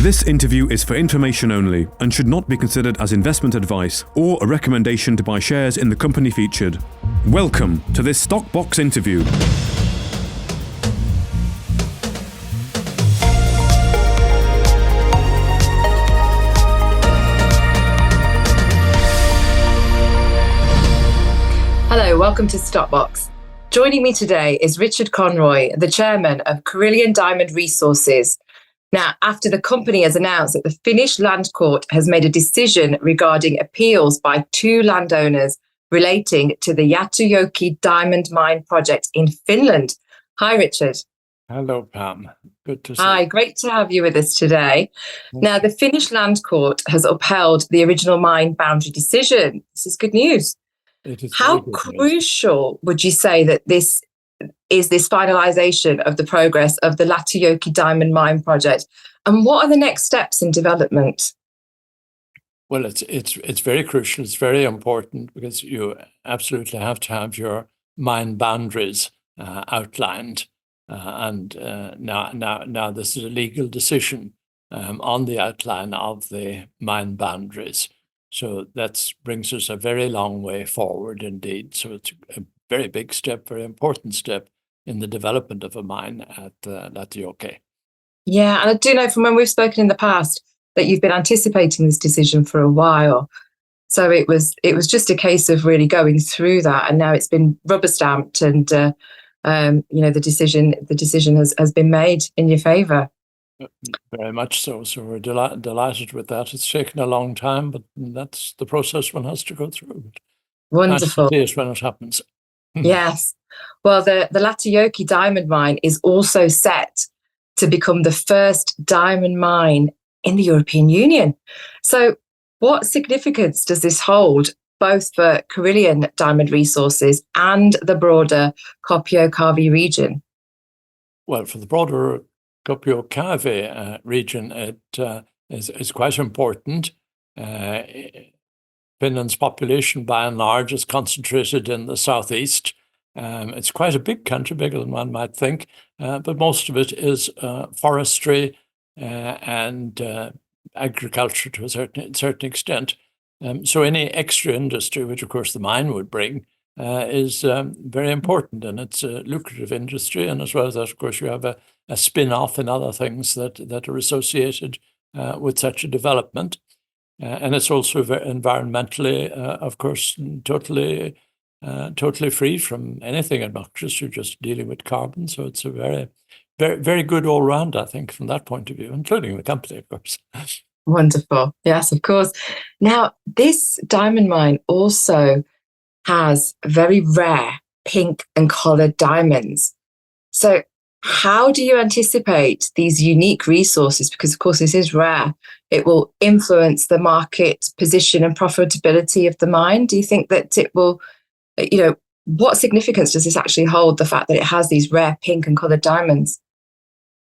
This interview is for information only and should not be considered as investment advice or a recommendation to buy shares in the company featured. Welcome to this Stock Box interview. Hello, welcome to Stock Box. Joining me today is Richard Conroy, the chairman of Karelian Diamond Resources. Now, after the company has announced that the Finnish Land Court has made a decision regarding appeals by two landowners relating to the Jäätteenjoki diamond mine project in Finland. Hi, Richard. Hello, Pam. Good to see you. Hi, great to have you with us today. Now, the Finnish Land Court has upheld the original mine boundary decision. This is good news. It is How very good news. crucial would you say that this finalisation of the progress of the Jäätteenjoki diamond mine project, and what are the next steps in development? Well, it's very crucial. It's very important because you absolutely have to have your mine boundaries outlined, and now this is a legal decision on the outline of the mine boundaries. So that brings us a very long way forward indeed. So it's a very big step, very important step in the development of a mine at Jäätteenjoki. Yeah, and I do know from when we've spoken in the past that you've been anticipating this decision for a while. So it was just a case of really going through that, and now it's been rubber stamped, and the decision has been made in your favour. Very much so. So we're delighted with that. It's taken a long time, but that's the process one has to go through. Wonderful. Nice to see it when it happens. Yes. Well, the Jäätteenjoki diamond mine is also set to become the first diamond mine in the European Union. So what significance does this hold, both for Karelian Diamond Resources and the broader Kuopio-Kaavi region? Well, for the broader Kuopio-Kaavi region, it is quite important. Finland's population, by and large, is concentrated in the southeast. It's quite a big country, bigger than one might think, but most of it is forestry and agriculture to a certain extent. So any extra industry, which of course the mine would bring, is very important, and it's a lucrative industry. And as well as that, of course, you have a spin-off in other things that are associated with such a development. And it's also environmentally, of course, totally free from anything obnoxious. You're just dealing with carbon. So it's a very, very, very good all round, I think, from that point of view, including the company, of course. Wonderful. Yes, of course. Now, this diamond mine also has very rare pink and coloured diamonds. So how do you anticipate these unique resources, because of course this is rare, it will influence the market position and profitability of the mine? Do you think that it will, what significance does this actually hold, the fact that it has these rare pink and coloured diamonds?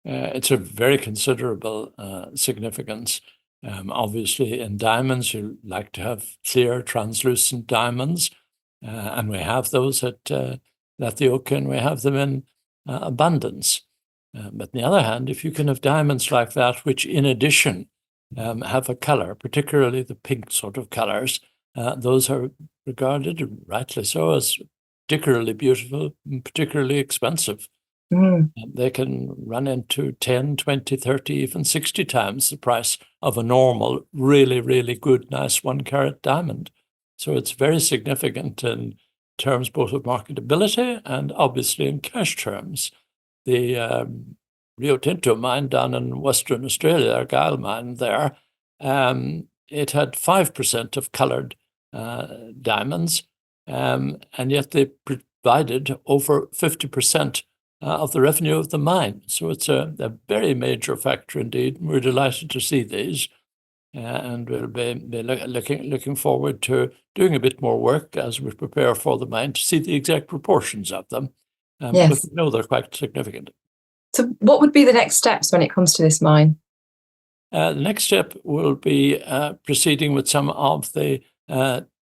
It's a very considerable significance. Obviously, in diamonds, you like to have clear, translucent diamonds, and we have those at Jäätteenjoki, and we have them in abundance. But on the other hand, if you can have diamonds like that, which in addition have a color, particularly the pink sort of colors, those are regarded, rightly so, as particularly beautiful and particularly expensive. They can run into 10, 20, 30, even 60 times the price of a normal, really, really good, nice 1-carat diamond. So it's very significant in terms both of marketability and obviously in cash terms. The Rio Tinto mine down in Western Australia, Argyle mine there, it had 5% of coloured diamonds, and yet they provided over 50% of the revenue of the mine. So it's a very major factor indeed. We're delighted to see these, and we'll be looking forward to doing a bit more work as we prepare for the mine to see the exact proportions of them. Yes. But we know they're quite significant. So what would be the next steps when it comes to this mine? The next step will be proceeding with some of the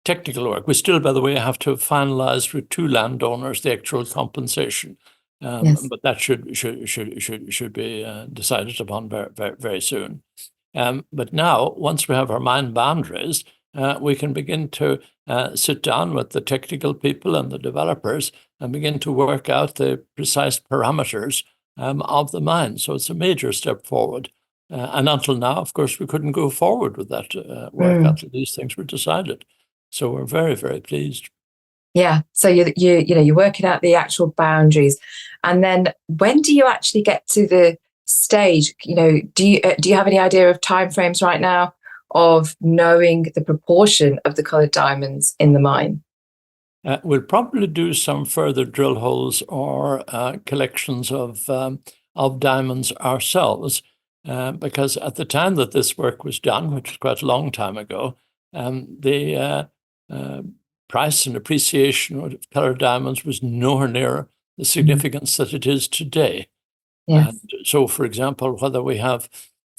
technical work. We still, by the way, have to finalise with two landowners the actual compensation. Yes. But that should be decided upon very, very, very soon. But now, once we have our mine boundaries, we can begin to sit down with the technical people and the developers and begin to work out the precise parameters of the mine. So it's a major step forward. And until now, of course, we couldn't go forward with that work until these things were decided. So we're very, very pleased. Yeah. So you're working out the actual boundaries, and then when do you actually get to the stage? Do you have any idea of timeframes right now of knowing the proportion of the coloured diamonds in the mine? We'll probably do some further drill holes or collections of diamonds ourselves, because at the time that this work was done, which was quite a long time ago, the price and appreciation of colored diamonds was nowhere near the significance that it is today. Yes. So, for example, whether we have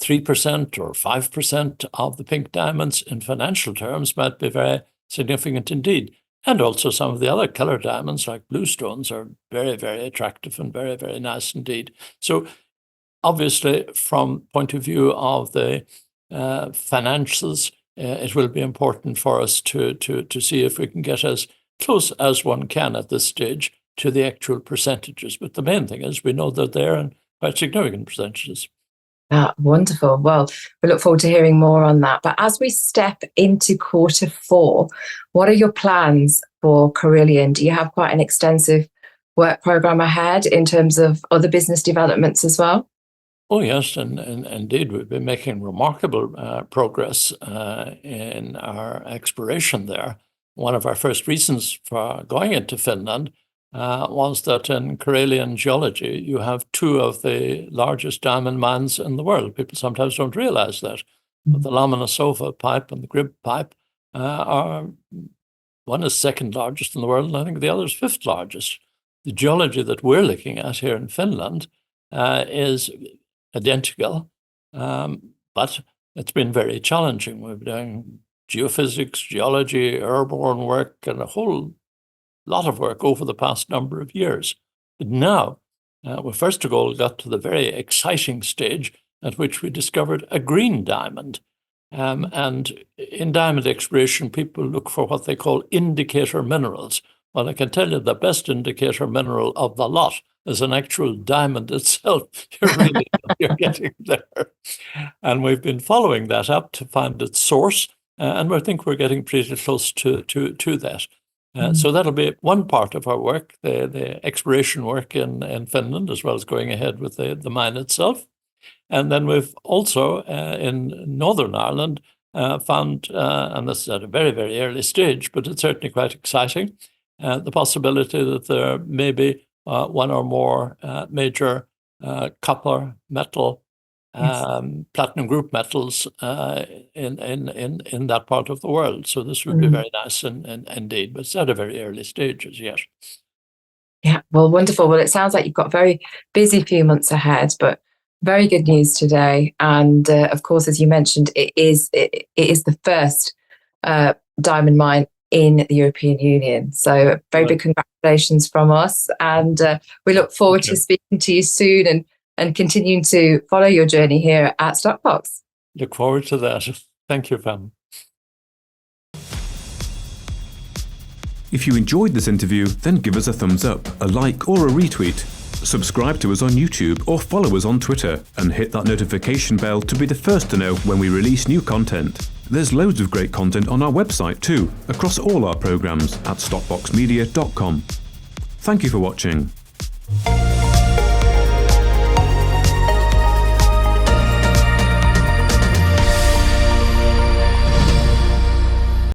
3% or 5% of the pink diamonds in financial terms might be very significant indeed. And also some of the other colored diamonds, like blue stones, are very, very attractive and very, very nice indeed. So obviously, from point of view of the financials, it will be important for us to see if we can get as close as one can at this stage to the actual percentages. But the main thing is we know that they're in quite significant percentages. Wonderful. Well, we look forward to hearing more on that. But as we step into Q4, what are your plans for Karelian? Do you have quite an extensive work program ahead in terms of other business developments as well? Oh, yes, and indeed, we've been making remarkable progress in our exploration there. One of our first reasons for going into Finland was that in Karelian geology, you have two of the largest diamond mines in the world. People sometimes don't realize that. But the Lomonosova pipe and the Grib pipe are, one is second largest in the world, and I think the other is fifth largest. The geology that we're looking at here in Finland is identical, but it's been very challenging. We've been doing geophysics, geology, airborne work, and a whole lot of work over the past number of years. But now, we first of all got to the very exciting stage at which we discovered a green diamond. And in diamond exploration, people look for what they call indicator minerals. Well, I can tell you the best indicator mineral of the lot is an actual diamond itself. You're getting there. And we've been following that up to find its source, and we think we're getting pretty close to that. So that'll be one part of our work, the exploration work in Finland, as well as going ahead with the mine itself. And then we've also, in Northern Ireland, found, and this is at a very, very early stage, but it's certainly quite exciting, the possibility that there may be one or more major copper, metal, platinum group metals in that part of the world. So this would be very nice indeed, but it's at a very early stage as yet. Yeah, well, wonderful. Well, it sounds like you've got a very busy few months ahead, but very good news today. And of course, as you mentioned, it is the first diamond mine in the European Union. So very big congratulations from us. And we look forward to speaking to you soon and continuing to follow your journey here at Stockbox. Look forward to that. Thank you, Pam. If you enjoyed this interview, then give us a thumbs up, a like or a retweet. Subscribe to us on YouTube or follow us on Twitter and hit that notification bell to be the first to know when we release new content. There's loads of great content on our website too, across all our programs at stockboxmedia.com. Thank you for watching.